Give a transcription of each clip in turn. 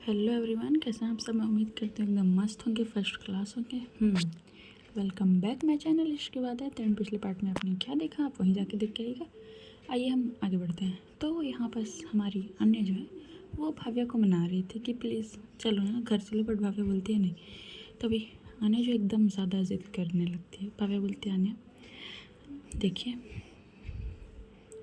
Hello everyone, कैसे हैं आप सब। मैं उम्मीद करती हूँ एकदम मस्त होंगे, फर्स्ट क्लास होंगे। वेलकम बैक माय चैनल इश्क की बात है। तो पिछले पार्ट में आपने क्या देखा, आप वहीं जाके देख के आइएगा। आइए हम आगे बढ़ते हैं। तो यहाँ पास हमारी अन्य जो है वो भाव्या को मना रही थी कि प्लीज़ चलो ना घर चलो, बट भाव्या बोलती है नहीं। तभी अन्य जो एकदम ज़्यादा जिद करने लगती है। भाव्या बोलती है, अन्य देखिए,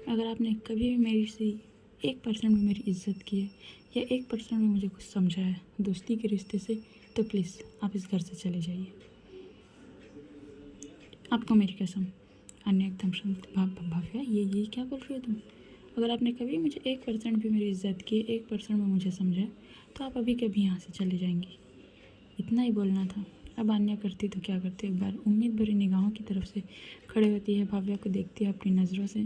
अगर आपने कभी भी मेरी से 1% भी मेरी इज्जत की है या 1% भी मुझे कुछ समझा है दोस्ती के रिश्ते से, तो प्लीज़ आप इस घर से चले जाइए। आपको मेरी कसम। अन्य एकदम शांत। भाव्या, ये क्या बोल रही हो तुम? अगर आपने कभी मुझे 1% भी मेरी इज्जत की, 1% भी मुझे समझा, तो आप अभी कभी यहाँ से चले जाएंगी। इतना ही बोलना था। अब अन्य करती तो क्या करती, एक बार उम्मीद भरी निगाहों की तरफ से खड़े होती है, भाव्या को देखती है अपनी नज़रों से।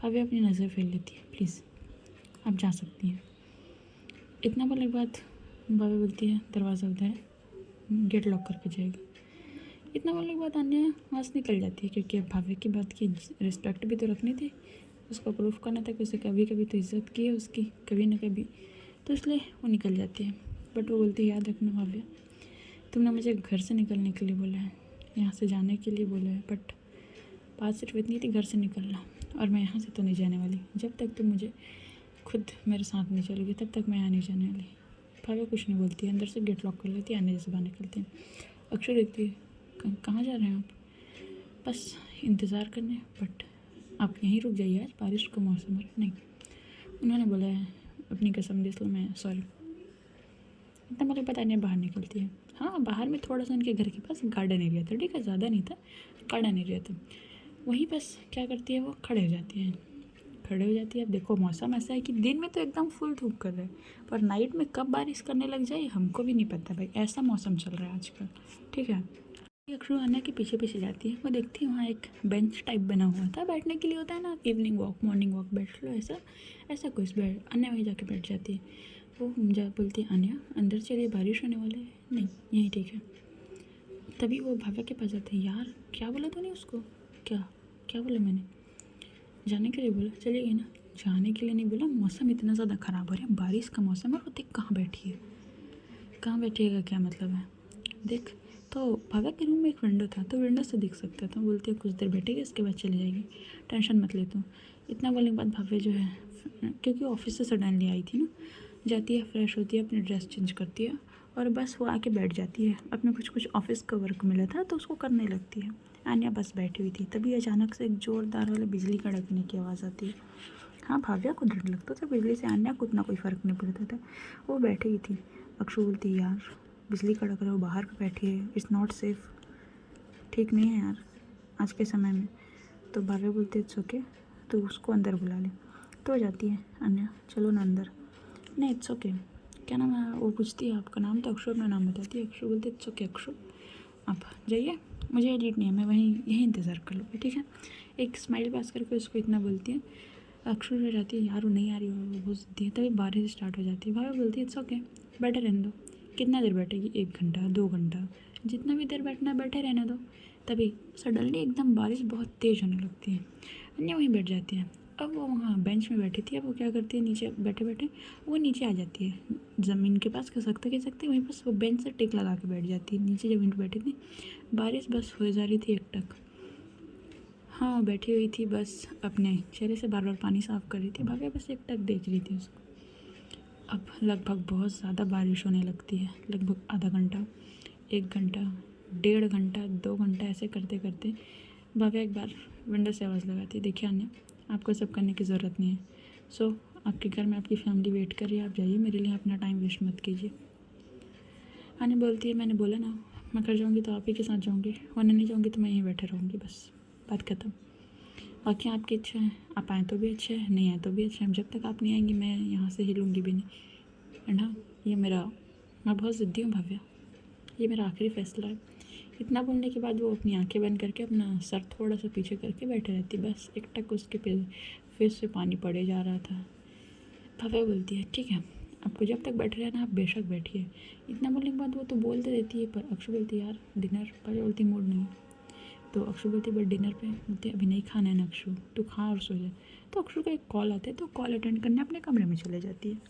भाव्या अपनी नज़र फेर लेती है। प्लीज़ आप जा सकती हैं। इतना बोलने के बाद भाभी बोलती है, दरवाज़ा उधर है, गेट लॉक करके जाएगी। इतना बोलने के बाद अन्य वहाँ से निकल जाती है, क्योंकि अब भाभी की बात की रिस्पेक्ट भी तो रखनी थी, उसको प्रूफ करना था कि उसे कभी कभी तो इज्जत की है उसकी, कभी ना कभी, तो इसलिए वो निकल जाती है। बट वो बोलती है, याद रखना भाभी, तुमने मुझे घर से निकलने के लिए बोला है, यहाँ से जाने के लिए बोला है, बट बात सिर्फ इतनी थी, घर से निकलना। और मैं यहाँ से तो नहीं जाने वाली जब तक तुम मुझे खुद मेरे साथ नहीं चलोगी, तब तक मैं यहाँ नहीं जाने वाली। भाभी कुछ नहीं बोलती है, अंदर से गेट लॉक कर लेती है, आने जैसे बाहर निकलती है। अक्षर देखती है, कहाँ जा रहे हैं आप? बस इंतज़ार करने, बट आप यहीं रुक जाइए, आज बारिश का मौसम है। नहीं, उन्होंने बोला है अपनी कसम दे, इसलिए मैं सॉरी। इतना मुझे पता नहीं, बाहर निकलती है। हाँ, बाहर में थोड़ा सा उनके घर के पास गार्डन एरिया था, ठीक है, ज़्यादा नहीं था, गार्डन एरिया था। वहीं बस क्या करती है, वो खड़े हो जाती है। खड़े हो जाती है। अब देखो, मौसम ऐसा है कि दिन में तो एकदम फुल धूप कर रहा है, पर नाइट में कब बारिश करने लग जाए हमको भी नहीं पता भाई, ऐसा मौसम चल रहा है आजकल, ठीक है। अक्षु अन्या के पीछे पीछे जाती है। वो देखती है वहाँ एक बेंच टाइप बना हुआ था, बैठने के लिए होता है ना, इवनिंग वॉक मॉर्निंग वॉक बैठ लो, ऐसा ऐसा कुछ बैठ। अन्या वहीं जाके बैठ जाती है। वो जा बोलती है, अन्या अंदर चलिए, बारिश होने वाली है। नहीं, यहीं ठीक है। तभी वो भाव्या के पास जाते हैं। यार क्या बोला तूने उसको? क्या क्या बोला मैंने? जाने के लिए बोला, चली गई ना। जाने के लिए नहीं बोला, मौसम इतना ज़्यादा ख़राब हो रहा है, बारिश का मौसम है, और देख कहाँ बैठी है। कहाँ बैठिएगा क्या मतलब है? देख, तो भव्या के रूम में एक विंडो था, तो विंडो से दिख सकता था। बोलती है कुछ देर बैठेगी, इसके बाद चली जाएगी, टेंशन मत ले तू। इतना बोलने के बाद भव्या जो है, क्योंकि ऑफिस से सडनली आई थी ना, जाती है, फ्रेश होती है, अपनी ड्रेस चेंज करती है, और बस वो आके बैठ जाती है। अपने कुछ कुछ ऑफिस का वर्क मिला था तो उसको करने लगती है। आन्या बस बैठी हुई थी, तभी अचानक से एक ज़ोरदार वाला बिजली कड़कने की आवाज़ आती है। हाँ, भाव्या को डर लगता था बिजली से, आन्या को उतना कोई फ़र्क नहीं पड़ता था, वो बैठी ही थी। अक्षु बोलती, यार बिजली कड़क रहा हो, बाहर बैठी है, इट्स नॉट सेफ, ठीक नहीं है यार आज के समय में। तो भाव्या बोलती है, इट्स ओके, तो उसको अंदर बुला ले। तो हो जाती है अन्या, चलो ना अंदर। नहीं, इट्स ओके, क्या नाम है? वो पूछती है आपका नाम, तो अक्षु अपना नाम बताती है। अक्षु बोलती है, इट्स ओके अक्षु, आप जाइए, मुझे एडिट नहीं है, मैं वहीं यहीं इंतज़ार कर लूँगी, ठीक है। एक स्माइल पास करके उसको इतना बोलती है। अक्षु रह जाती है, यार वो नहीं आ रही, वो बहुत ज़िद्दी है। तभी बारिश स्टार्ट हो जाती है। भाभी बोलती है, इट्स ओके, बैठे रहने दो। कितना देर बैठेगी? 1 घंटा 2 घंटा, जितना भी देर बैठना है बैठे रहने दो। तभी सडनली एकदम बारिश बहुत तेज़ होने लगती है। अन्य वहीं बैठ जाती है। अब वो वहाँ बेंच में बैठी थी, अब वो क्या करती है, नीचे बैठे बैठे वो नीचे आ जाती है, ज़मीन के पास, कह सकते वहीं पास वो बेंच से टिक लगा के बैठ जाती है नीचे ज़मीन पर बैठी थी। बारिश बस हो जा रही थी एकटक। हाँ, बैठी हुई थी, बस अपने चेहरे से बार बार पानी साफ कर रही थी। भाभी बस एकटक देख रही थी उसको। अब लगभग बहुत ज़्यादा बारिश होने लगती है, लगभग आधा घंटा, 1 घंटा, 1.5 घंटा, 2 घंटा, ऐसे करते करते भाभी एक बार विंडो से आवाज़ लगाती है, देखिए अन्य, आपको सब करने की ज़रूरत नहीं है। सो आपके घर में आपकी फैमिली वेट कर रही है, आप जाइए, मेरे लिए अपना टाइम वेस्ट मत कीजिए। अन्य बोलती है, मैंने बोला ना, मैं कर जाऊँगी तो आप ही के साथ जाऊँगी, वरना नहीं जाऊँगी तो मैं यहीं बैठे रहूँगी, बस बात खत्म। बाकी आपकी इच्छा है, आप आएँ तो भी अच्छा है, नहीं आए तो भी अच्छा है, जब तक आप नहीं आएंगी मैं यहाँ से हिलूँगी भी नहीं। एंड हाँ, ये मेरा, मैं बहुत ज़िद्दी हूँ भाव्या, ये मेरा आखिरी फ़ैसला है। इतना बोलने के बाद वो अपनी आंखें बंद करके अपना सर थोड़ा सा पीछे करके बैठे रहती, बस एकटक उसके फेस से पानी पड़े जा रहा था। भाव्या बोलती है, ठीक है, आपको जब तक बैठे रहना आप बेशक बैठिए। इतना बोलने के बाद वो तो बोलते देती है, पर अक्षु बोलती है, यार डिनर। भाव्या बोलती, मूड नहीं। तो अक्षु बोलती, बट डिनर पे। बोलते, अभी नहीं खाना है ना अक्षु, तू खा और सो जा। तो अक्षु का एक कॉल आता है, तो कॉल अटेंड करने अपने कमरे में चले जाती है।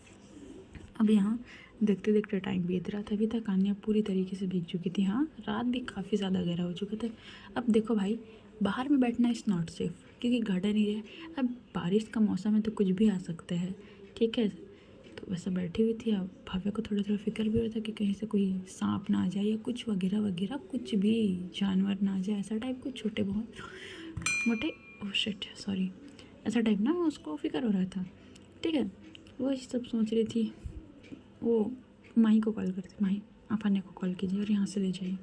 अब यहाँ देखते देखते टाइम बीत रहा था, अभी तक आन्या पूरी तरीके से भीग चुकी थी। हाँ, रात भी काफ़ी ज़्यादा गहरा हो चुका था। अब देखो भाई, बाहर में बैठना इज़ नॉट सेफ, क्योंकि गार्डन ही है। अब बारिश का मौसम है तो कुछ भी आ सकता है, ठीक है। तो वैसे बैठी हुई थी। अब भाव्या को थोड़ा थोड़ा फिक्र भी हो रहा था कि कहीं से कोई सांप ना आ जाए या कुछ वगैरह वगैरह, कुछ भी जानवर ना आ जाए, ऐसा टाइप कुछ छोटे बहुत मोटे, ओह शिट सॉरी, ऐसा टाइप ना उसको फिक्र हो रहा था, ठीक है। वो सब सोच रही थी। वो माही को कॉल करती, माही आप अन्य को कॉल कीजिए और यहाँ से ले जाइए।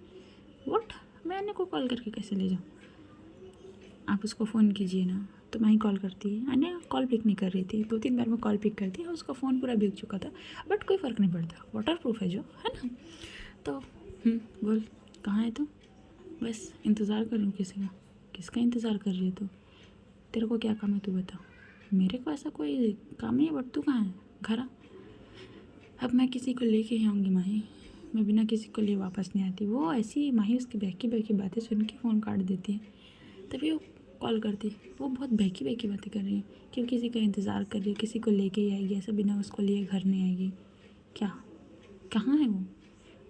व्हाट, मैं अन्य को कॉल करके कैसे ले जाऊँ? आप उसको फ़ोन कीजिए ना। तो माही कॉल करती है, अन्य कॉल पिक नहीं कर रही थी, 2-3 बार में कॉल पिक करती है, उसका फ़ोन पूरा भीग चुका था, बट कोई फ़र्क नहीं पड़ता, वाटर प्रूफ है जो, है ना। तो बोल कहाँ है तू? बस इंतज़ार कर रही हूँ किसी का। किसका इंतज़ार कर रही है तू? तेरे को क्या काम है तू बता। मेरे को ऐसा कोई काम नहीं है, बट तू कहाँ है? घर आ। अब मैं किसी को लेके ही आऊँगी माही, मैं बिना किसी को लिए वापस नहीं आती। वो ऐसी ही माही उसकी बहकी बहकी बातें सुन के फ़ोन काट देती है। तभी वो कॉल करती, वो बहुत बहकी बहकी बातें कर रही है कि वो किसी का इंतज़ार कर रही है, किसी को लेके ही आएगी, ऐसा बिना उसको लिए घर नहीं आएगी। क्या, कहाँ है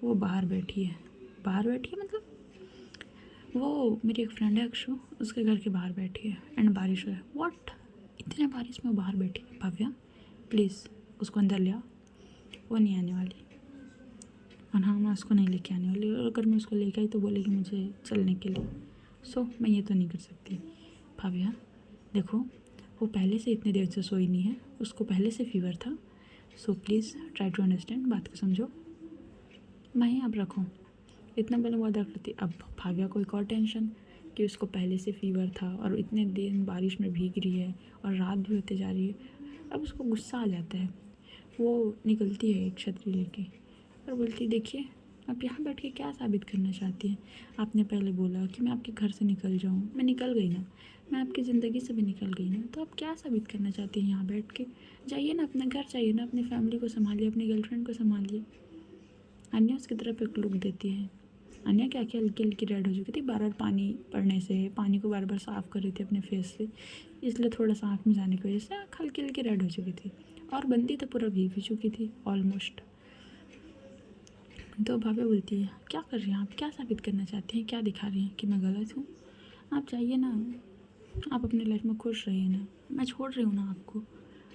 वो बाहर बैठी है। बाहर बैठी है मतलब वो मेरी एक फ्रेंड है अक्षु, उसके घर के बाहर बैठी है एंड बारिश हो रहा है। व्हाट, इतने बारिश में वो बाहर बैठी है? भाव्या प्लीज़ उसको अंदर ले आओ, वो नहीं आने वाली। और हाँ, मैं उसको नहीं लेके आने वाली, और अगर मैं उसको लेके आई तो बोलेगी मुझे चलने के लिए। सो मैं ये तो नहीं कर सकती। भाव्या देखो, वो पहले से इतने देर से सोई नहीं है, उसको पहले से फीवर था। So please try to understand, बात को समझो। मैं अब रखूँ, इतना पहले वादा करती। अब भाव्या को एक और टेंशन कि उसको पहले से फीवर था और इतने दिन बारिश में भीग रही है और रात भी होते जा रही है। अब उसको गुस्सा आ जाता है। वो निकलती है एक छतरी लेके और बोलती, देखिए आप यहाँ बैठ के क्या साबित करना चाहती हैं? आपने पहले बोला कि मैं आपके घर से निकल जाऊँ, मैं निकल गई ना, मैं आपकी ज़िंदगी से भी निकल गई ना, तो आप क्या साबित करना चाहती हैं यहाँ बैठ के? जाइए ना, अपना घर जाइए ना, अपनी फैमिली को संभालिए, अपनी गर्लफ्रेंड को संभालिए। अन्या उसकी तरफ एक लुक देती है। अन्या क्या क्या हल्की हल्की रेड हो चुकी थी, बार बार पानी पड़ने से, पानी को बार बार साफ़ कर रही थी अपने फेस से, इसलिए थोड़ा सा आँख में जाने की वजह से आँख हल्की हल्की रेड हो चुकी थी और बंदी तो पूरा भीग भी चुकी थी ऑलमोस्ट। तो भाभी बोलती है, क्या कर रही हैं आप, क्या साबित करना चाहती हैं, क्या दिखा रही हैं कि मैं गलत हूँ? आप जाइए ना, आप अपनी लाइफ में खुश रहिए ना, मैं छोड़ रही हूँ ना आपको,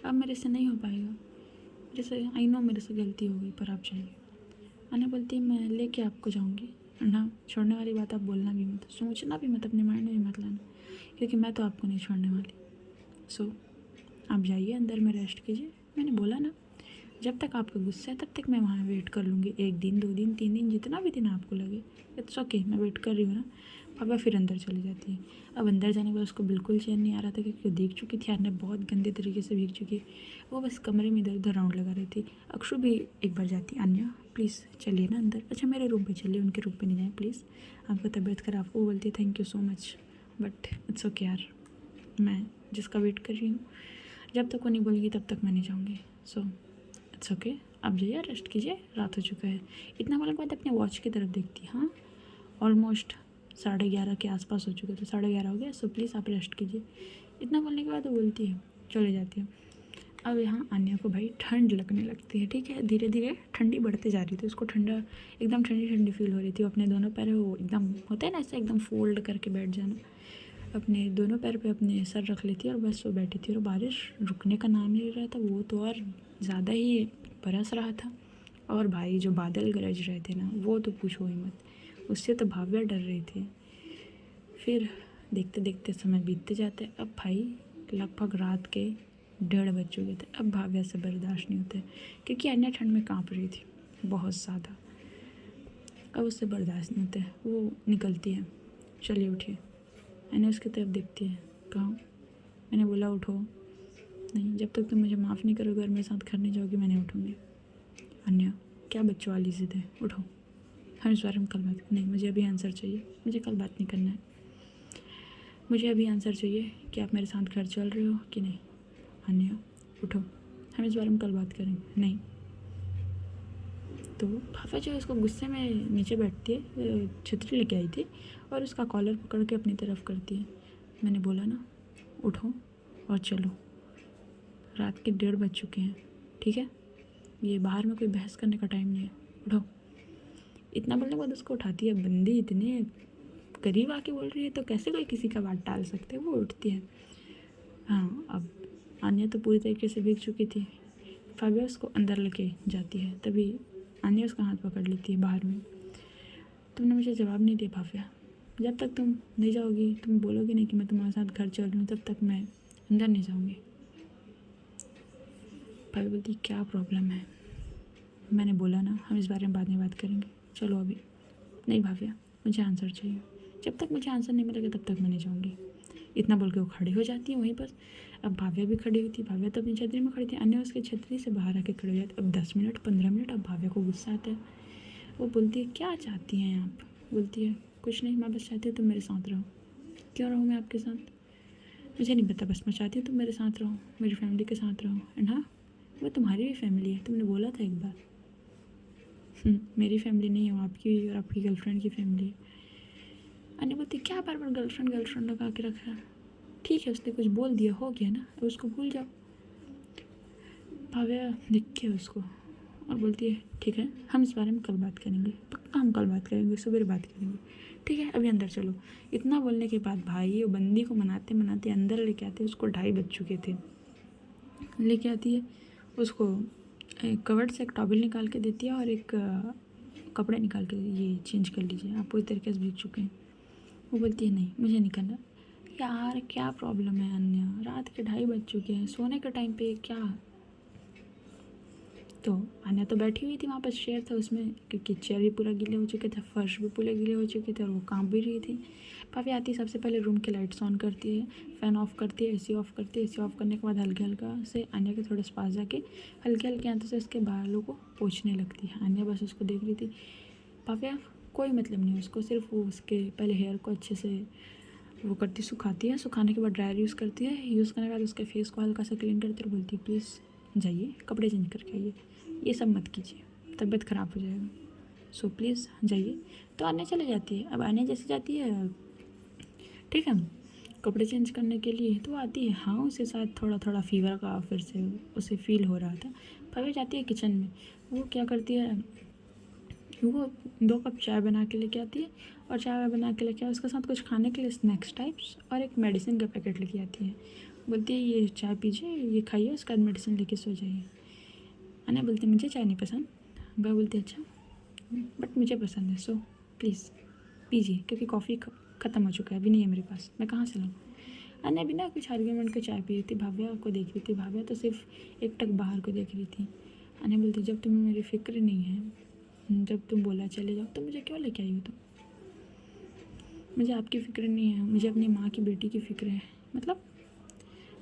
अब मेरे से नहीं हो पाएगा, मेरे से आई नो मेरे से गलती हो गई, पर आप जाइए। अन्या बोलती है, मैं लेके आपको जाऊँगी ना, छोड़ने वाली बात आप बोलना भी मत, सोचना भी मत, अपने माइंड में भी मत लाना, क्योंकि मैं तो आपको नहीं छोड़ने वाली। सो आप जाइए अंदर में रेस्ट कीजिए। मैंने बोला ना, जब तक आपका गुस्सा है तब तक मैं वहाँ वेट कर लूँगी, 1 दिन 2 दिन 3 दिन, जितना भी दिन आपको लगे, इट्स ओके, मैं वेट कर रही हूँ ना। पापा फिर अंदर चली जाती है। अब अंदर जाने के बाद उसको बिल्कुल चैन नहीं आ रहा था, क्योंकि वो देख चुकी थी अन्या बहुत गंदे तरीके से भीग चुकी है। वो बस कमरे में इधर उधर राउंड लगा रही थी। अक्षु भी एक बार जाती, अन्या प्लीज़ चलिए ना अंदर, अच्छा मेरे रूम पे चलिए, उनके रूम पे नहीं जाए प्लीज़, आपका तबीयत ख़राब। वो बोलती है, thank you so much but it's okay यार, मैं जिसका वेट कर रही हूँ, जब तक वो नहीं बोलेगी तब तक मैं नहीं जाऊँगी। सो इट्स ओके, आप जाइए रेस्ट कीजिए, रात हो चुका है। इतना बोलने के बाद अपने वॉच की तरफ देखती, हाँ ऑलमोस्ट 11:30 के आसपास हो चुके थे, 11:30 हो गया। सो प्लीज़ आप रेस्ट कीजिए। इतना बोलने के बाद वो बोलती है, चले जाती है। अब यहाँ अन्या को भाई ठंड लगने लगती है, ठीक है, धीरे धीरे ठंडी बढ़ते जा रही थी, उसको ठंडा एकदम ठंडी ठंडी फील हो रही थी। वो अपने दोनों पैर वो एकदम होता है ना ऐसे एकदम फोल्ड करके बैठ जाना, अपने दोनों पैर पे अपने सर रख लेती है और बस वो बैठी थी। और बारिश रुकने का नाम नहीं ले रहा था, वो तो और ज़्यादा ही बरस रहा था। और भाई जो बादल गरज रहे थे ना, वो तो पूछो ही मत, उससे तो भाव्या डर रही थी। फिर देखते देखते समय बीतते जाते। अब भाई लगभग रात के 1:30 बज चुके थे। अब भाव्या से बर्दाश्त नहीं होते, क्योंकि अन्य ठंड में काँप रही थी बहुत ज़्यादा। अब उससे बर्दाश्त नहीं होते, वो निकलती है, चलिए उठिए। मैंने उसकी तरफ देखती है, कहाँ? मैंने बोला उठो। नहीं, जब तक तुम मुझे माफ़ नहीं करोगे और मेरे साथ घर नहीं जाओगी मैं नहीं उठूँगी। अन्या क्या बच्चों वाली ज़िद है, उठो, हम इस बारे में कल बात। नहीं, मुझे अभी आंसर चाहिए, मुझे कल बात नहीं करना है। मुझे अभी आंसर चाहिए कि आप मेरे साथ घर चल रहे हो कि नहीं। अन्या उठो, हम इस बारे में कल बात करेंगे। नहीं। तो भाभा जो है उसको गुस्से में नीचे बैठती है, छतरी लेके आई थी और उसका कॉलर पकड़ के अपनी तरफ करती है। मैंने बोला ना, उठो और चलो, रात के 1:30 बज चुके हैं, ठीक है। ये बाहर में कोई बहस करने का टाइम नहीं है, उठो। इतना बोलने के बाद उसको उठाती है। बंदी इतने करीब आके बोल रही है तो कैसे कोई किसी का बात टाल सकते है। वो उठती है। हाँ, अब आन्या तो पूरी तरीके से भीग चुकी थी। फाबिया उसको अंदर लेके जाती है, तभी आन्या उसका हाथ पकड़ लेती है बाहर में। तुमने मुझे जवाब नहीं दिया फाबिया। जब तक तुम नहीं जाओगी, तुम बोलोगी नहीं कि मैं तुम्हारे साथ घर चल रही हूँ, तब तक मैं अंदर नहीं जाऊँगी। फाबिया बोलती क्या प्रॉब्लम है? मैंने बोला ना, हम इस बारे में बाद में बात करेंगे, चलो अभी। नहीं भाविया, मुझे आंसर चाहिए। जब तक मुझे आंसर नहीं मिलेगा तब तक मैं नहीं जाऊँगी। इतना बोल के वो खड़ी हो जाती है वहीं पर। अब भाविया भी खड़ी हुई थी। भाविया तो अपनी छतरी में खड़ी थी, अन्य उसकी छतरी से बाहर आके खड़े हो जाते। अब 10 मिनट 15 मिनट, अब भाविया को गुस्सा आता है। वो बोलती है क्या चाहती हैं आप? बोलती है कुछ नहीं, मैं बस चाहती हूँ तुम मेरे साथ रहो। क्यों रहूँ मैं आपके साथ? मुझे नहीं पता, बस मैं चाहती हूँ तुम मेरे साथ रहो, मेरी फैमिली के साथ रहो। एंड हाँ, वो तुम्हारी भी फैमिली है, तुमने बोला था एक बार। मेरी फैमिली नहीं है, वो आपकी और आपकी गर्लफ्रेंड की फैमिली है। अन्य बोलती क्या बार बार गर्लफ्रेंड गर्लफ्रेंड लगा के रखा है? ठीक है, उसने कुछ बोल दिया, हो गया ना, अब उसको भूल जाओ। भाव्या देखती है उसको और बोलती है ठीक है, हम इस बारे में कल बात करेंगे, पक्का हम कल बात करेंगे, सवेरे बात करेंगे, ठीक है, अभी अंदर चलो। इतना बोलने के बाद भाई वो बंदी को मनाते मनाते अंदर लेके आते। उसको 2:30 बज चुके थे। लेके आती है उसको, कवर्ड से एक टॉवल निकाल के देती है और एक कपड़े निकाल के, ये चेंज कर लीजिए, आप पूरी तरीके से भीग चुके हैं। वो बोलती है नहीं मुझे निकलना। यार क्या प्रॉब्लम है अन्य, रात के 2:30 बज चुके हैं, सोने के टाइम पे क्या? तो अन्या तो बैठी हुई थी वहाँ पर, चेयर था उसमें, क्योंकि चेयर भी पूरा गीले हो चुके थे, फर्श भी पूरे गीले हो चुके थे और वो काम भी रही थी। भाभी आती सबसे पहले रूम के लाइट्स ऑन करती है, फ़ैन ऑफ करती है, एसी ऑफ करती है। एसी ऑफ करने के बाद हल्के हल्का से अन्या के थोड़े पास जाके हल्के हल्के हाथों से उसके बालों को पोंछने लगती है। अन्या बस उसको देख रही थी। भाभी कोई मतलब नहीं उसको, सिर्फ वो उसके पहले हेयर को अच्छे से वो करती, सुखाती है, सुखाने के बाद ड्रायर यूज़ करती है। यूज़ करने के बाद उसके फेस को हल्का सा क्लीन करती है और बोलती है प्लीज़ जाइए कपड़े चेंज करके आइए, ये सब मत कीजिए, तबीयत ख़राब हो जाएगा, सो प्लीज़ जाइए। तो आने चले जाती है। अब आने जैसे जाती है, ठीक है, कपड़े चेंज करने के लिए तो आती है। हाँ, उसके साथ थोड़ा थोड़ा फीवर का फिर से उसे फील हो रहा था। भाभी जाती है किचन में। वो क्या करती है, वो 2 कप चाय बना के लेके आती है और चाय बना के लेके उसके साथ कुछ खाने के लिए स्नैक्स टाइप्स और एक मेडिसिन का पैकेट लेके आती है। बोलती है ये चाय पीजिए, ये खाइए, उसके बाद मेडिसिन लेके सो जाइए। अना बोलती है मुझे चाय नहीं पसंद। वह बोलती है अच्छा, बट मुझे पसंद है, सो प्लीज़ पीजिए, क्योंकि कॉफ़ी ख़त्म हो चुका है, अभी नहीं है मेरे पास, मैं कहाँ से लाऊँ। अन्य बिना कुछ आर्ग्यूमेंट के चाय पी रही थी। भाव्या को देख रही थी। भाव्या तो सिर्फ एक टक बाहर को देख रही थी। अन्य बोलती जब तुम्हें मेरी फिक्र नहीं है, जब तुम बोला चले जाओ, तो मुझे क्यों लेके आई हो तुम? मुझे आपकी फ़िक्र नहीं है, मुझे अपनी माँ की बेटी की फ़िक्र है। मतलब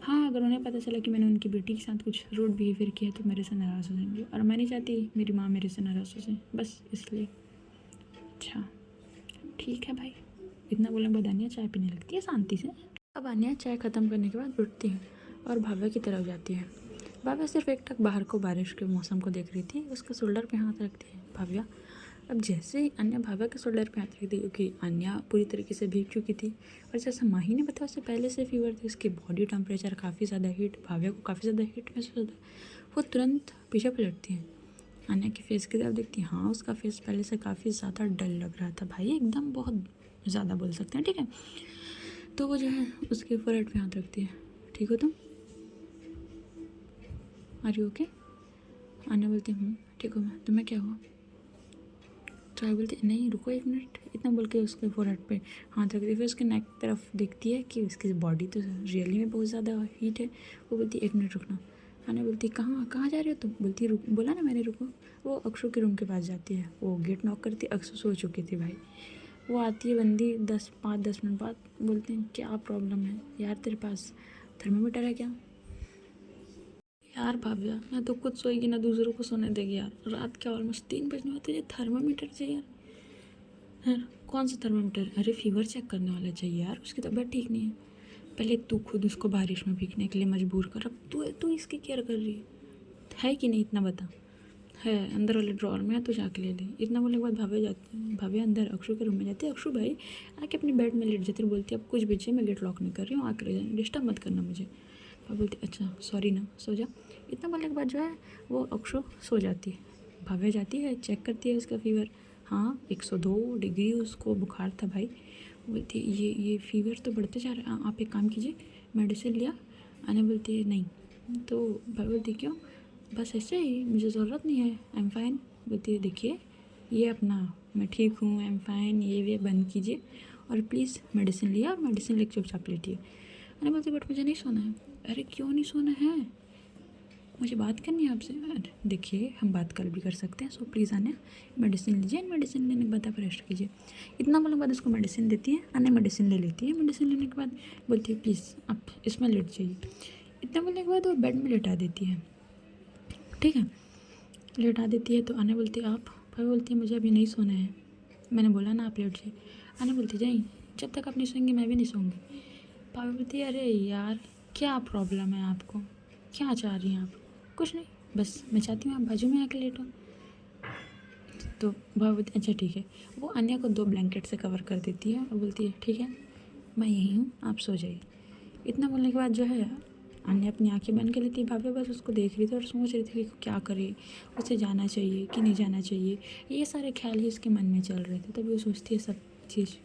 हाँ, अगर उन्हें पता चला कि मैंने उनकी बेटी के साथ कुछ रूड बिहेवियर किया तो मेरे से नाराज़ हो जाएंगे, और मैं नहीं चाहती मेरी माँ मेरे से नाराज़ हो जाए, बस इसलिए। अच्छा ठीक है भाई। इतना बोलने के बाद अनिया चाय पीने लगती है शांति से। अब अनिया चाय ख़त्म करने के बाद उठती है और भाव्या की तरफ जाती है। भाव्या सिर्फ एक टक बाहर को बारिश के मौसम को देख रही थी। उसके शोल्डर पे हाथ रखती है भाव्या। अब जैसे ही अन्या भाव्या के शोल्डर पे हाथ रखती है, क्योंकि अन्या पूरी तरीके से भीग चुकी थी और जैसा माही ने बताया उससे पहले से फीवर थी, उसकी बॉडी टेम्परेचर काफ़ी ज़्यादा हीट, भाव्या को काफ़ी ज़्यादा हीट महसूस होता है। वो तुरंत पीछे पलटती है, अन्या के फेस की तरफ देखती है। हाँ, उसका फेस पहले से काफ़ी ज़्यादा डल लग रहा था भाई, एकदम बहुत ज़्यादा बोल सकते हैं, ठीक है। तो वो जो है उसके फोरहेड पे हाथ रखती है। ठीक हो तुम? Are you okay? अन्या बोलती है ठीक हो मैं, तुम्हें क्या हुआ? ट्राई बोलती नहीं रुको एक मिनट, इतना बोल के उसके फोरहेड पे हाथ रख दी। फिर उसके नेक तरफ देखती है कि उसकी बॉडी तो रियली में बहुत ज़्यादा हीट है। वो बोलती एक मिनट रुकना। आने बोलती कहाँ कहाँ जा रही हो तुम? बोलती रुक, बोला ना मैंने रुको। वो अक्षु के रूम के पास जाती है। वो गेट नॉक करती है। अक्षु सो चुकी थी भाई। वो आती है बंदी 5-10 मिनट बाद। बोलते हैं क्या प्रॉब्लम है यार, तेरे पास थर्मामीटर है क्या? यार भाव्या, मैं तो खुद सोएगी ना दूसरों को सोने देगी यार, रात के ऑलमोस्ट 3 बजने वाले, तुझे थर्मामीटर चाहिए यार? यार कौन सा थर्मामीटर? अरे फीवर चेक करने वाला चाहिए यार, उसकी तबीयत ठीक नहीं है। पहले तू खुद उसको बारिश में भीगने के लिए मजबूर कर, अब तू इसकी केयर कर रही है कि नहीं? इतना बता। है अंदर वाले ड्रॉर में है, तो जाके ले ले। इतना बोलने के बाद भाभी जाती है। भाभी अंदर अक्षु के रूम में जाती है। अक्षु भाई आके अपनी बेड में लेट जाती है, बोलती है अब कुछ भी चाहिए, मैं गेट लॉक नहीं कर रही हूँ, आके डिस्टर्ब मत करना मुझे। भाभी बोलती अच्छा सॉरी ना, सो जा। इतना बोलने के बाद जो है वो अक्षु सो जाती है। भव्य जाती है, चेक करती है उसका फीवर, हाँ 102 डिग्री उसको बुखार था भाई। बोलती है ये फीवर तो बढ़ते जा रहा है, आप एक काम कीजिए मेडिसिन लिया। आने बोलती है नहीं। तो भाई बोलती क्यों, बस ऐसे ही, मुझे ज़रूरत नहीं है, आई एम फाइन। बोलती है देखिए ये अपना मैं ठीक हूँ, आई एम फाइन, ये बंद कीजिए और प्लीज़ मेडिसिन लिया और मेडिसिन लेके चुपचाप लेटिए। अरे बोलती बट मुझे नहीं सोना है। अरे क्यों नहीं सोना है, मुझे बात करनी है आपसे। अरे देखिए हम बात कल भी कर सकते हैं, सो प्लीज़ आने मेडिसिन लीजिए, मेडिसिन लेने के बाद आप रेस्ट कीजिए। इतना बोलने के बाद उसको मेडिसिन देती है, आने मेडिसिन ले लेती है। मेडिसिन लेने के बाद बोलती है प्लीज़ आप इसमें लेट जाइए। इतना बोलने के बाद वो बेड में लेटा देती है, ठीक है लेटा देती है। तो आने बोलती है आप, भाई बोलती है मुझे अभी नहीं सोना है, मैंने बोला ना आप लेट जाइए। आने बोलती जाइए, जब तक आप नहीं सोएंगे मैं भी नहीं सोऊंगी। पापा बोलती है अरे यार क्या प्रॉब्लम है आपको, क्या चाह रही हैं आप। कुछ नहीं, बस मैं चाहती हूँ आप बाजू में आके लेटो। तो भाभी बोलती अच्छा ठीक है। वो अन्या को 2 ब्लैंकेट से कवर कर देती है और बोलती है ठीक है मैं यहीं हूँ, आप सो जाइए। इतना बोलने के बाद जो है अन्या अपनी आंखें बंद कर लेती है। भाभी बस उसको देख रही थी और सोच रही थी कि क्या करे, उसे जाना चाहिए कि नहीं जाना चाहिए, ये सारे ख्याल ही उसके मन में चल रहे थे। तभी वो सोचती है सब चीज़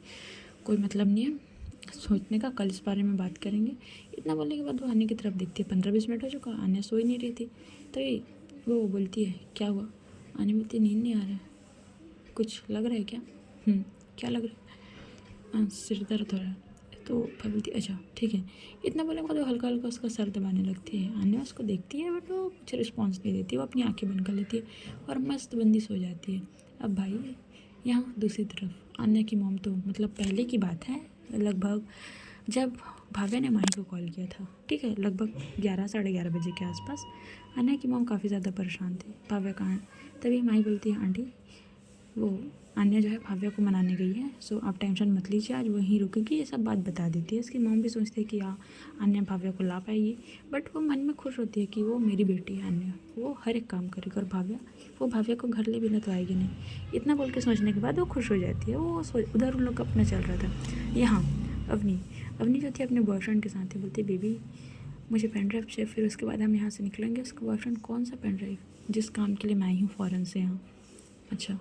कोई मतलब नहीं है सोचने का, कल इस बारे में बात करेंगे। इतना बोलने के बाद वो अन्य की तरफ देखती है, 15-20 मिनट हो चुका, अन्य सो ही नहीं रही थी। तो ये वो बोलती है क्या हुआ, अन्य बोलती नींद नहीं आ रहा है, कुछ लग रहा है क्या, क्या लग रहा है, सिर दर्द हो रहा है। तो भाभी बोलती अच्छा ठीक है। इतना बोलने के बाद वो हल्का हल्का उसका सर दबाने लगती है। अन्य उसको देखती है बट वो कुछ रिस्पॉन्स नहीं देती, वो अपनी आंखें बंद कर लेती है और मस्त बंदी सो जाती है। अब भाई यहाँ दूसरी तरफ अन्य की मॉम, तो मतलब पहले की बात है लगभग जब भाव्या ने माही को कॉल किया था, ठीक है लगभग 11 साढ़े 11 बजे के आसपास। अन्या की मॉम काफ़ी ज़्यादा परेशान थी, भाव्या कहाँ है। तभी माही बोलती है आंटी वो अन्य जो है भाव्या को मनाने गई है, सो आप टेंशन मत लीजिए, आज वहीं रुकेगी, ये सब बात बता देती है। उसकी मॉम भी सोचती है कि हाँ अन्य भाव्या को ला पाएगी, बट वो मन में खुश होती है कि वो मेरी बेटी है अन्य, वो हर एक काम करेगी और भाव्या वो भाव्या को घर ले बिना तो आएगी नहीं। इतना बोल के सोचने के बाद वो खुश हो जाती है। वो उधर उन लोग का अपना चल रहा था। यहाँ अवनी जो थी अपने बॉयफ्रेंड के साथ ही, बोलती बेबी मुझे पेन ड्राइव चाहिए, फिर उसके बाद हम यहाँ से निकलेंगे। उसका बॉयफ्रेंड कौन सा पेन ड्राइव, जिस काम के लिए मैं आई हूँ फ़ॉरेन से यहाँ। अच्छा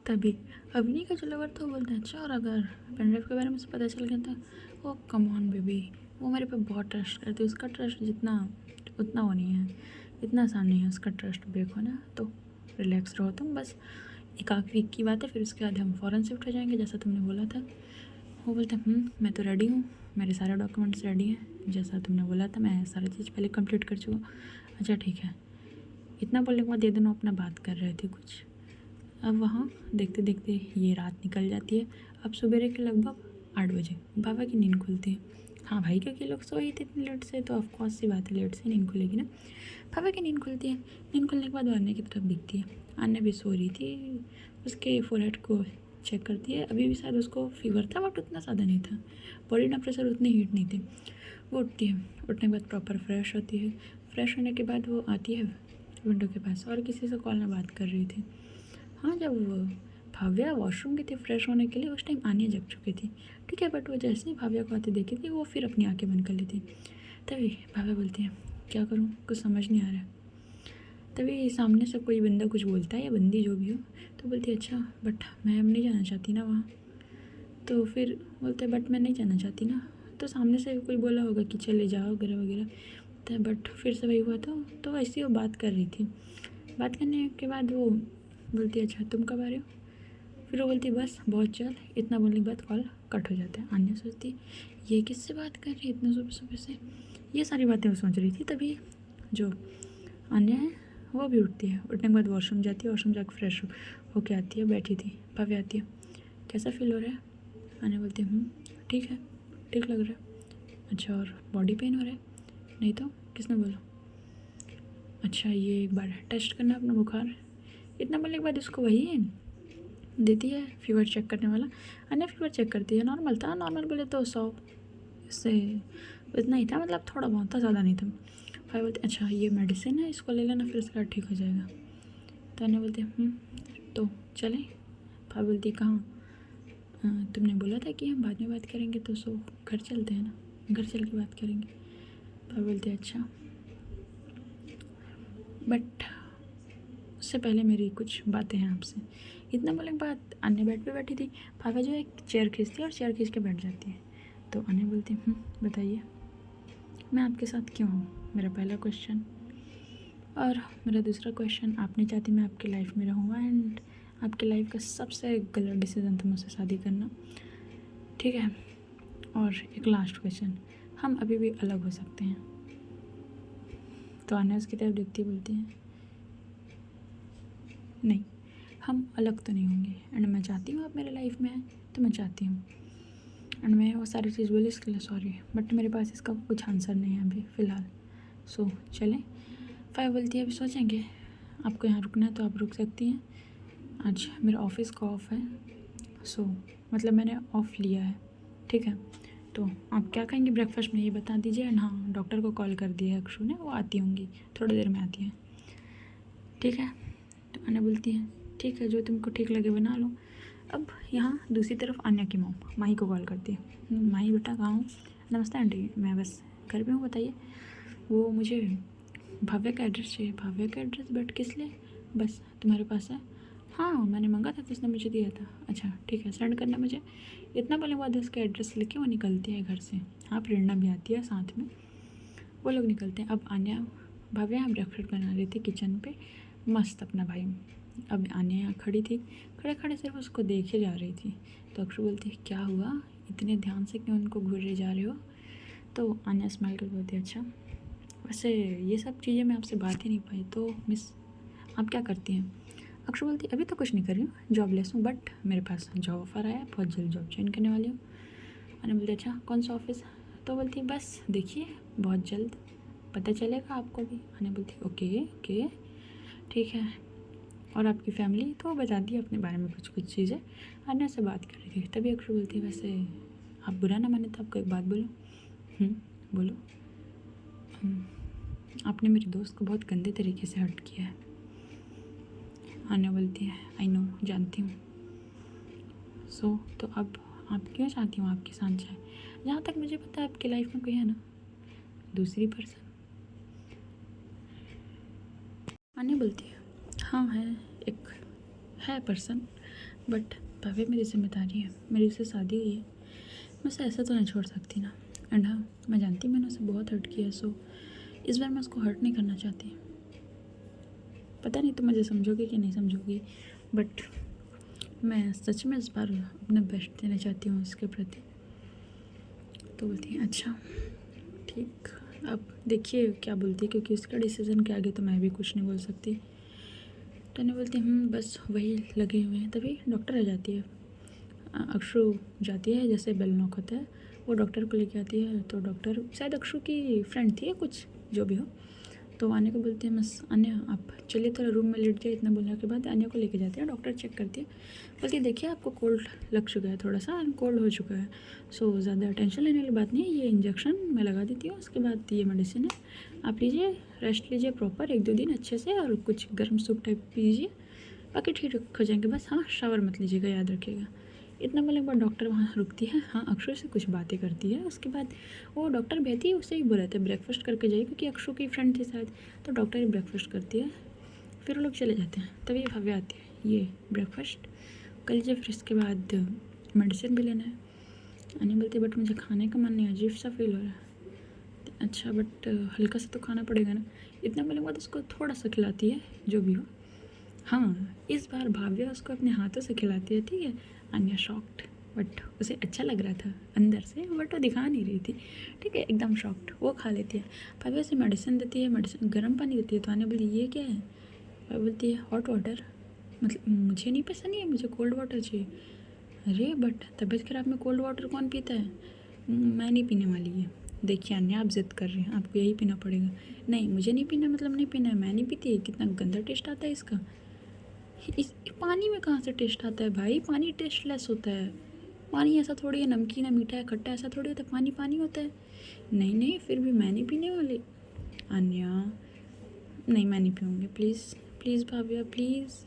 तभी अवनी का जो लवर था वो बोलता है अच्छा और अगर पेन ड्राइव के बारे में से पता चल गया था, वो कम ऑन बेबी वो मेरे पे बहुत ट्रस्ट करती है, उसका ट्रस्ट जितना उतना वो नहीं है, इतना आसान नहीं है उसका ट्रस्ट ब्रेक होना। तो रिलैक्स रहो तुम, बस एक आध वीक की बात है, फिर उसके बाद हम फ़ौरन शिफ्ट हो जाएंगे जैसा तुमने बोला था। वो बोलता है मैं तो रेडी हूँ, मेरे सारे डॉक्यूमेंट्स रेडी हैं, जैसा तुमने बोला था मैं सारी चीज़ पहले कंप्लीट कर चुका। अच्छा ठीक है। इतना बोलने के बाद ये दोनों अपना बात कर रहे थे कुछ। अब वहाँ देखते देखते ये रात निकल जाती है। अब सवेरे के लगभग 8 बजे बाबा की नींद खुलती है। हाँ भाई क्योंकि लोग सोए थे इतनी लेट से, तो ऑफकोर्स सी बात है लेट से नींद खुलेगी ना। बाबा की नींद खुलती है। नींद खुलने के बाद वो अन्य की तरफ दिखती है। अन्य भी सो रही थी, उसके फोरहेड को चेक करती है। अभी भी शायद उसको फीवर था बट उतना ज़्यादा नहीं था, बॉडी टेम्परेचर उतनी हीट नहीं थी। वो उठती है, उठने के बाद प्रॉपर फ्रेश होती है। फ्रेश होने के बाद वो आती है विंडो के पास और किसी से कॉल में बात कर रही थी। हाँ जब भाव्या वॉशरूम गई थी फ्रेश होने के लिए उस टाइम आनिया जग चुकी थी, ठीक है। बट वो जैसे ही भाव्या को आती देखी थी वो फिर अपनी आंखें बंद कर लेती। तभी भाव्या बोलती है क्या करूँ, कुछ समझ नहीं आ रहा है। तभी सामने से कोई बंदा कुछ बोलता है या बंदी जो भी हो, तो बोलती है अच्छा बट मैं अब नहीं जाना चाहती ना वहाँ। तो फिर बोलते हैं बट मैं नहीं जाना चाहती ना। तो सामने से कोई बोला होगा कि चले जाओ वगैरह वगैरह, तो बट फिर से वही हुआ था। तो ऐसे ही वो बात कर रही थी। बात करने के बाद वो बोलती है अच्छा तुम कब आ रहे हो। फिर वो बोलती है बस बहुत जल्द। इतना बोलने के बाद कॉल कट हो जाता है। अन्य सोचती ये किससे बात कर रही है इतना सुबह सुबह से, ये सारी बातें वो सोच रही थी। तभी जो अन्य है वो भी उठती है। उठने के बाद वॉशरूम जाती है, वॉशरूम जाकर फ्रेश होके आती है। बैठी थी, भव्य आती है कैसा फील हो रहा है। अन्य बोलती है ठीक है, ठीक लग रहा है। अच्छा और बॉडी पेन हो रहा है, नहीं तो किसने बोला। अच्छा ये एक बार टेस्ट करना अपना बुखार। इतना बोलने के बाद उसको वही देती है फीवर चेक करने वाला। अन्य फीवर चेक करती है, नॉर्मल था। नॉर्मल बोले तो 100 से इतना ही था, मतलब थोड़ा बहुत था, ज़्यादा नहीं था। भाई बोलते अच्छा ये मेडिसिन है इसको ले लेना फिर उसके बाद ठीक हो जाएगा। तो अन्य बोलते तो चलें। भाई बोलती कहाँ, तुमने बोला था कि हम बाद में बात करेंगे, तो सो घर चलते हैं ना, घर चल के बात करेंगे। भाभी बोलती है अच्छा, बट उससे पहले मेरी कुछ बातें हैं आपसे। इतना बोले के बाद अन्य बेड पे बैठी थी, भाभी जो है एक चेयर खींचती है और चेयर खींच के बैठ जाती है। तो अन्य बोलती है बताइए मैं आपके साथ क्यों हूँ, मेरा पहला क्वेश्चन। और मेरा दूसरा क्वेश्चन, आप नहीं चाहती मैं आपकी लाइफ में रहूँगा, एंड आपकी लाइफ का सबसे गलत डिसीज़न था मुझसे शादी करना, ठीक है। और एक लास्ट क्वेश्चन, हम अभी भी अलग हो सकते हैं। तो आने उसकी तरफ देखती बोलती है नहीं, हम अलग तो नहीं होंगे, एंड मैं चाहती हूँ आप मेरे लाइफ में आए, तो मैं चाहती हूँ, एंड मैं वो सारी चीज़ बोली इसके लिए सॉरी, बट मेरे पास इसका कुछ आंसर नहीं है अभी फ़िलहाल। सो चलें। फाइव बोलती है अभी सोचेंगे, आपको यहाँ रुकना है तो आप रुक सकती हैं, आज मेरा ऑफिस का ऑफ है। सो मतलब मैंने ऑफ लिया है, ठीक है। तो आप क्या खाएंगे ब्रेकफास्ट में ये बता दीजिए, एंड हाँ डॉक्टर को कॉल कर दिया है अक्षु ने, वो आती होंगी थोड़ी देर में आती है, ठीक है। तो अन्या बोलती है ठीक है जो तुमको ठीक लगे बना लो। अब यहाँ दूसरी तरफ अन्या की मॉम माही को कॉल करती है, माही बेटा कहाँ हूँ, नमस्ते आंटी मैं बस घर पे हूँ, बताइए। वो मुझे भव्य का एड्रेस चाहिए। भव्य का एड्रेस, बट किस लिए, बस तुम्हारे पास है। हाँ मैंने मांगा था तो उसने मुझे दिया था। अच्छा ठीक है सेंड करना मुझे। इतना बोलने के बाद उसका एड्रेस लेके वो निकलती है घर से। हाँ प्रेरणा भी आती है साथ में, वो लोग निकलते हैं। अब आन्या भव्या यहाँ ब्रेकफास्ट बना रही थी किचन पे मस्त अपना भाई। अब आन्या यहाँ खड़ी थी, खड़े खड़े सिर्फ उसको देखे जा रही थी। तो अक्षु बोलती है क्या हुआ, इतने ध्यान से क्यों उनको घूरे जा रहे हो। तो आन्या स्माइल कर बोलती है अच्छा वैसे ये सब चीज़ें मैं आपसे बात ही नहीं पाई, तो मिस आप क्या करती हैं। अक्षु बोलती अभी तो कुछ नहीं कर रही हूँ, जॉबलेस हूँ, बट मेरे पास जॉब ऑफर आया है, बहुत जल्द जॉब ज्वाइन करने वाली हूँ। मैंने बोलती अच्छा कौन सा ऑफिस। तो बोलती बस देखिए बहुत जल्द पता चलेगा आपको भी। मैंने बोलती ओके ओके ठीक है। और आपकी फैमिली, तो बता दी अपने बारे में कुछ कुछ चीज़ें, अन्य से बात कर रही थी। तभी अक्षु बोलती वैसे आप बुरा ना माने तो आपको एक बात बोलो। बोलो। आपने मेरे दोस्त को बहुत गंदे तरीके से हर्ट किया है। आन्या बोलती है आई नो जानती हूँ। सो तो अब आप क्यों चाहती हूँ आपके साथ जाए। जहाँ तक मुझे पता है आपकी लाइफ में कोई है ना दूसरी पर्सन। आन्या बोलती है हाँ है, एक है पर्सन, बट भव्य मेरी जिम्मेदारी है, मेरी उससे शादी हुई है, मैं उसे ऐसा तो नहीं छोड़ सकती ना। एंड हाँ मैं जानती मैंने उसे बहुत हर्ट किया, सो इस बार मैं उसको हर्ट नहीं करना चाहती। पता नहीं तुम मुझे समझोगी कि नहीं समझोगी, बट मैं सच में इस बार अपना बेस्ट देना चाहती हूँ उसके प्रति। तो बोलती है अच्छा ठीक, अब देखिए क्या बोलती है, क्योंकि उसका डिसीज़न के आगे तो मैं भी कुछ नहीं बोल सकती। तो नहीं बोलती बस वही लगे हुए हैं। तभी डॉक्टर आ जाती है। अक्षु जाती है, जैसे बेल नॉक होता है वो डॉक्टर को लेके आती है। तो डॉक्टर शायद अक्षु की फ्रेंड थी या कुछ जो भी हो। तो आन्या को बोलती है बस आन्या आप चलिए थोड़ा रूम में लेट जाए। इतना बोलने के बाद आन्या को लेके जाते हैं, डॉक्टर चेक करती है, बोलती है देखिए आपको कोल्ड लग चुका है, थोड़ा सा कोल्ड हो चुका है। सो ज़्यादा टेंशन लेने वाली बात नहीं है, ये इंजेक्शन मैं लगा देती हूँ, उसके बाद ये मेडिसिन है, आप लीजिए रेस्ट लीजिए प्रॉपर 1-2 दिन अच्छे से, और कुछ गर्म सूप टाइप पीजिए, बाकी ठीक हो जाएंगे। बस हाँ शावर मत लीजिएगा, याद रखिएगा। इतना बोलने के बाद डॉक्टर वहाँ रुकती है, हाँ अक्षु से कुछ बातें करती है। उसके बाद वो डॉक्टर बहती है, उससे ही बोला था ब्रेकफास्ट करके जाइए, क्योंकि अक्षु की फ्रेंड थी शायद। तो डॉक्टर ही ब्रेकफास्ट करती है, फिर वो लोग चले जाते हैं। तभी भव्य आती है, ये ब्रेकफास्ट कर लीजिए, फिर इसके बाद मेडिसिन भी लेना है। अन्य बोलती है बट मुझे खाने का मन नहीं, अजीब सा फील हो रहा है। अच्छा बट हल्का सा तो खाना पड़ेगा ना। इतना बोलने के बाद उसको थोड़ा सा खिलाती है जो भी हो। हाँ इस बार भाव्या उसको अपने हाथों से खिलाती है, ठीक है। अन्य शॉक्ड, बट उसे अच्छा लग रहा था अंदर से, बट वो दिखा नहीं रही थी, ठीक है एकदम शॉक्ड। वो खा लेती है। भाव्या उसे मेडिसिन देती है, मेडिसिन गर्म पानी देती है। तो आने बोली ये क्या है। भाव्या बोलती है हॉट वाटर, मतलब मुझे नहीं पसंद है, मुझे कोल्ड वाटर चाहिए। अरे बट तबीयत खराब में कोल्ड वाटर कौन पीता है। मैं नहीं पीने वाली है। देखिए अन्य आप जिद कर रहे हैं, आपको यही पीना पड़ेगा। नहीं मुझे नहीं पीना, मतलब नहीं पीना है, मैं नहीं पीती। कितना गंदा टेस्ट आता है इसका। इस पानी में कहाँ से टेस्ट आता है भाई, पानी टेस्टलेस होता है। पानी ऐसा थोड़ी है नमकीन है मीठा है खट्टा, ऐसा थोड़ी होता है, पानी पानी होता है। नहीं नहीं फिर भी मैं नहीं पीने वाली। अन्या नहीं मैं नहीं पीऊँगी, प्लीज़ प्लीज़ भाव्या प्लीज़।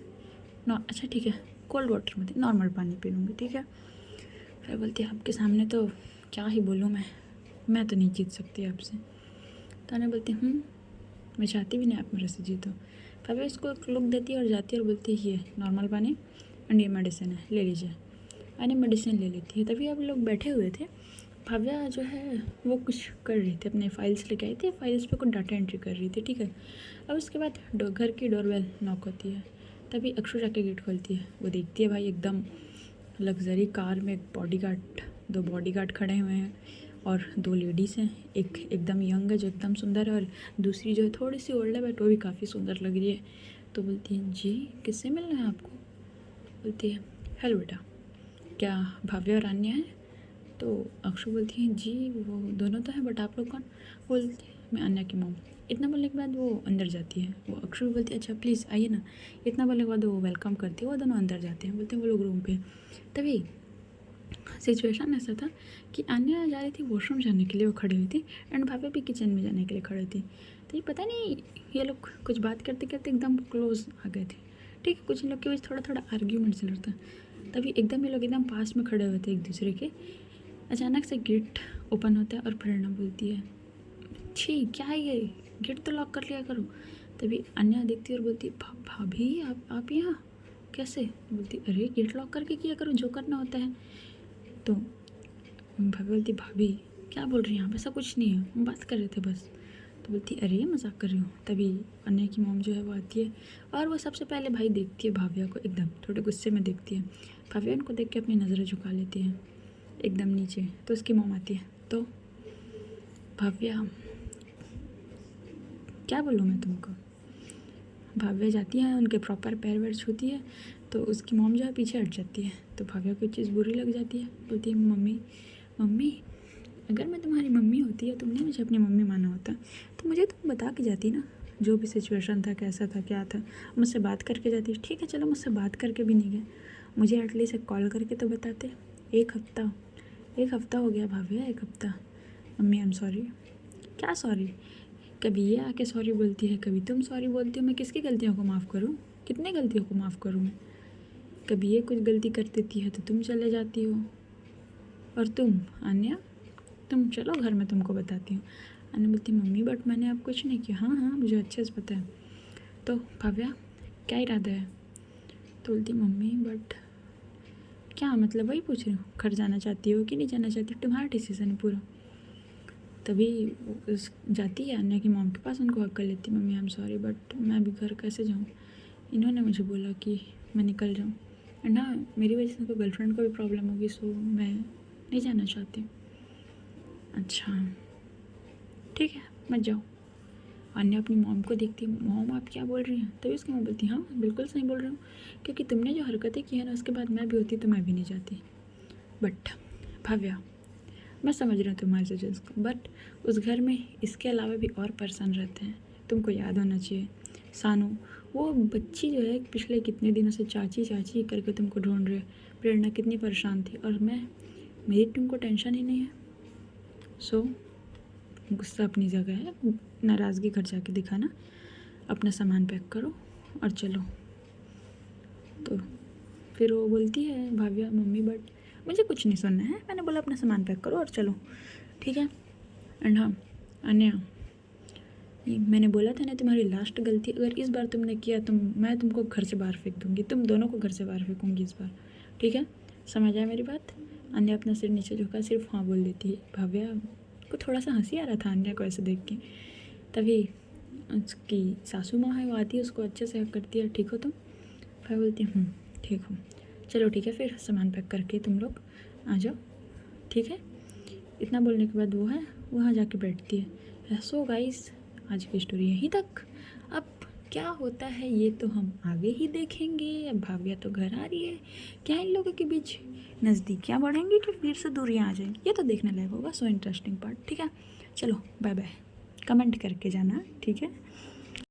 अच्छा ठीक है कोल्ड वाटर में नॉर्मल पानी पी लूँगी, ठीक है। फिर बोलती है आपके सामने तो क्या ही बोलूँ मैं तो नहीं जीत सकती आपसे। तो अनया बोलती है मैं चाहती भी नहीं आप मेरे से जीतो। भाभी इसको एक लुक देती है और जाती है और बोलती है ये नॉर्मल पानी एंड ये मेडिसिन है, ले लीजिए। अनया मेडिसिन ले लेती है। तभी अब लोग बैठे हुए थे। भव्या जो है वो कुछ कर रही थी, अपने फाइल्स लेके आई थी, फाइल्स पे कुछ डाटा एंट्री कर रही थी, ठीक है। अब उसके बाद घर की डोरबेल नॉक होती है। तभी अक्षु जाके गेट खोलती है। वो देखती है भाई एकदम लग्जरी कार में दो बॉडीगार्ड खड़े हुए हैं और दो लेडीज़ हैं। एक एकदम यंग है जो एकदम सुंदर है और दूसरी जो है थोड़ी सी ओल्ड है बट वो भी काफ़ी सुंदर लग रही है। तो बोलती है जी किससे मिलना है आपको? बोलती है हेलो बेटा, क्या भव्या और अन्या है? तो अक्षु बोलती है जी वो दोनों तो हैं बट आप लोग कौन? बोलती है मैं अन्या की मॉम। इतना बोलने के बाद वो अंदर जाती है। वो अक्षु बोलती है अच्छा प्लीज़ आइए ना। इतना बोलने के बाद वो वेलकम करती है। वो दोनों अंदर जाते हैं। बोलते हैं वो लोग रूम पे। तभी सिचुएशन ऐसा था कि अन्या जा रही थी वॉशरूम जाने के लिए, वो खड़ी हुई थी एंड भाभी भी किचन में जाने के लिए खड़ी थी। तो ये पता नहीं ये लोग कुछ बात करते करते एकदम क्लोज आ गए थे, ठीक है। कुछ इन लोग के बीच थोड़ा थोड़ा आर्ग्यूमेंट चल रहा था। तभी एकदम ये लोग एकदम पास में खड़े हुए थे एक दूसरे के। अचानक से गेट ओपन होता है और प्रेरणा बोलती है छी क्या है ये, गेट तो लॉक कर लिया करो। तभी अन्या देखती है और बोलती है भाभी आप यहाँ कैसे? बोलती अरे गेट लॉक करके किया करो जो करना होता है। तो भाभी बोलती भाभी क्या बोल रही हैं आप, ऐसा कुछ नहीं है, हम बात कर रहे थे बस। तो बोलती अरे मजाक कर रही हूँ। तभी अन्या की मॉम जो है वो आती है और वो सबसे पहले भाई देखती है भाव्या को, एकदम थोड़े गुस्से में देखती है। भाव्या उनको देख के अपनी नज़रें झुका लेती है एकदम नीचे। तो उसकी मॉम आती है। तो भाव्या क्या बोलूँ मैं तुमको? भाव्या जाती है उनके प्रॉपर पैर वैर छूती है। तो उसकी मॉम जो है पीछे हट जाती है। तो भाव्या को चीज़ बुरी लग जाती है। बोलती है मम्मी अगर मैं तुम्हारी मम्मी होती या तुमने मुझे अपनी मम्मी माना होता तो मुझे तुम बता के जाती ना, जो भी सिचुएशन था, कैसा था, क्या था, मुझसे बात करके जाती। ठीक है चलो मुझसे बात करके भी नहीं गए, मुझे एटलीस्ट एक कॉल करके तो बताते। एक हफ़्ता हो गया भाव्या, एक हफ़्ता। Mummy I am sorry. क्या सॉरी? कभी ये आके सॉरी बोलती है, कभी तुम सॉरी बोलती हो। मैं किसकी गलतियों को माफ़ करूँ? कितने गलतियों को माफ़ करूँ मैं? कभी ये कुछ गलती कर देती है तो तुम चले जाती हो। और तुम अन्या तुम चलो घर में तुमको बताती हूँ। अन्या बोलती मम्मी बट मैंने अब कुछ नहीं किया। हाँ मुझे अच्छे से पता है। तो भाव्या क्या इरादा है? तो बोलती मम्मी बट क्या मतलब, वही पूछ रही हूँ, घर जाना चाहती हो कि नहीं जाना चाहती, तुम्हारा डिसीजन है पूरा। तभी जाती है अन्या की मॉम के पास, उनको हक कर लेती mummy I am sorry but मैं अभी घर कैसे जाऊँ, इन्होंने मुझे बोला कि मैं निकल जाऊँ एंड हाँ मेरी वजह से उनको गर्लफ्रेंड को भी प्रॉब्लम होगी, सो मैं नहीं जाना चाहती। अच्छा ठीक है मत जाओ। अन्या अपनी मॉम को देखती है, मॉम आप क्या बोल रही हैं? तभी उसकी मॉम बोलती हाँ बिल्कुल सही बोल रही हूँ, क्योंकि तुमने जो हरकतें की हैं ना उसके बाद मैं भी होती तो मैं भी नहीं जाती। बट भाव्या मैं समझ रही हूँ तुम्हारे सजेस्ट को, बट उस घर में इसके अलावा भी और पर्सन रहते हैं, तुमको याद होना चाहिए। सानू वो बच्ची जो है पिछले कितने दिनों से चाची चाची करके तुमको ढूंढ रही है। प्रेरणा कितनी परेशान थी और मेरी तुमको टेंशन ही नहीं है। सो गुस्सा अपनी जगह है, नाराज़गी घर जाके दिखाना, अपना सामान पैक करो और चलो। तो फिर वो बोलती है भाव्या मम्मी बट मुझे कुछ नहीं सुनना है, मैंने बोला अपना सामान पैक करो और चलो, ठीक है। एंड हाँ अन्या मैंने बोला था ना तुम्हारी लास्ट गलती अगर इस बार तुमने किया तो मैं तुमको घर से बाहर फेंक दूँगी, तुम दोनों को घर से बाहर फेंकूँगी इस बार, ठीक है? समझ आया मेरी बात? अन्या अपना सिर नीचे झुका सिर्फ हाँ बोल देती है। भाव्या को थोड़ा सा हंसी आ रहा था अन्या को ऐसे देख के। तभी उसकी सासू माँ है वो आती है, उसको अच्छे से हक करती है ठीक हो तुम? भाई बोलती है ठीक हूँ, चलो ठीक है फिर सामान पैक करके तुम लोग आ जाओ, ठीक है। इतना बोलने के बाद वो है वहाँ जाके बैठती है। सो गाइस आज की स्टोरी यहीं तक। अब क्या होता है ये तो हम आगे ही देखेंगे। अब भाव्या तो घर आ रही है, क्या इन लोगों के बीच नज़दीकियाँ बढ़ेंगी कि फिर से दूरियाँ आ जाएंगी, ये तो देखने लायक होगा। सो इंटरेस्टिंग पार्ट, ठीक है। चलो बाय बाय, कमेंट करके जाना, ठीक है।